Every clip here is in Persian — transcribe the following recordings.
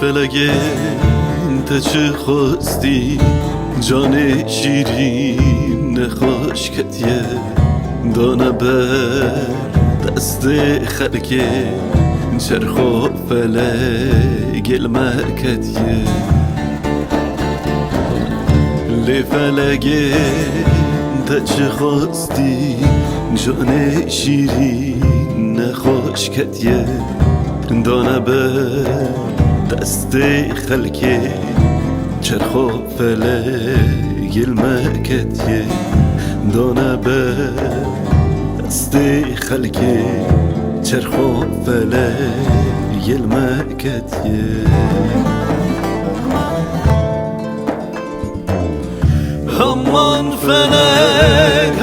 فلگه تا چه خواستی جان شیرین خوشکتیه دانه بر دست خلکه چرخ و فلگ المرکتیه لی فلگه تا چه خواستی جان شیرین خوشکتیه دانه بر دست خلکه چرخ و فلگ المرکتیه دانه بر دست خلکه چرخ و فلگ المرکتیه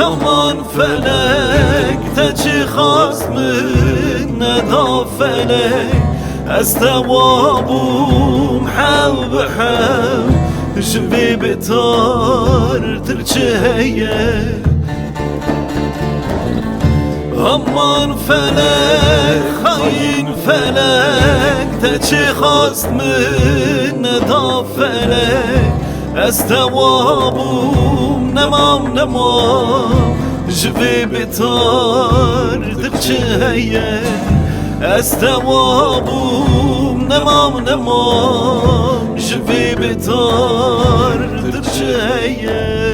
همان فلک تا چی خواست من ندا فلک از توابوم حو به حو جوی بتار ترچهیه همان فلک خاین فلک تا چی خواست من ندا فلک از توابوم نمام جوی بتار درچهیه از توابوم نمام جوی بتار درچهیه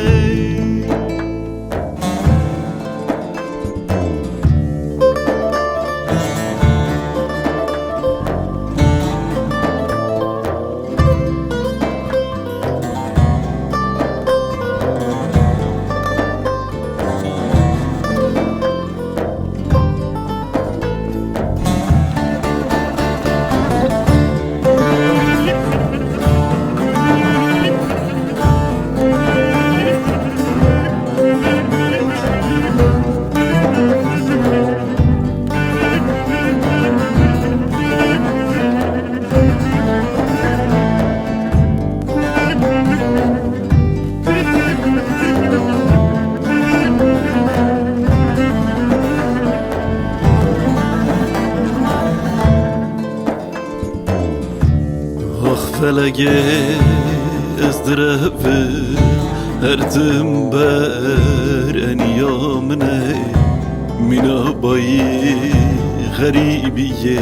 فلگه از درفه هرتم بر انیامنه مینا بایی غریبیه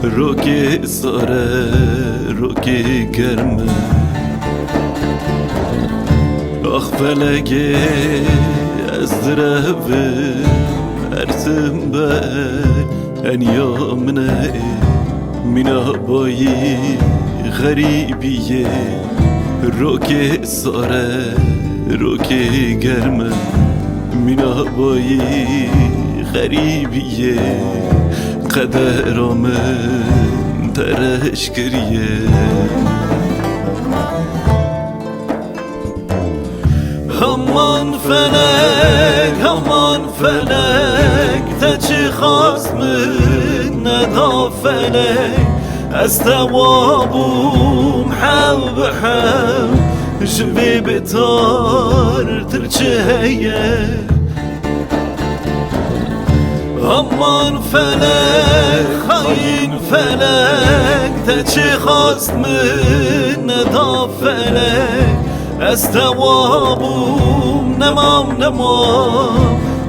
روکه ساره روکه گرمه آخ فلگه از درفه هرتم بر انیامنه مینا بایی غریبیه روکه ساره روکه گرمه مینا بایی غریبیه قدرامه ترش کریه همان فلک تا چی خواست من ندا فلک از توابوم حو به حو جوی بتار ترچهیه همان فلک خاین فلک تا چی خواست من ندا فلک از توابوم نمام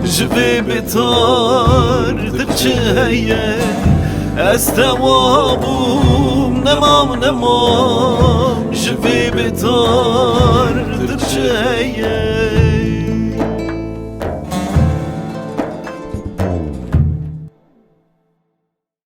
جوی بتار ترچهیه از توابوم نمام جوی بتار درچهیه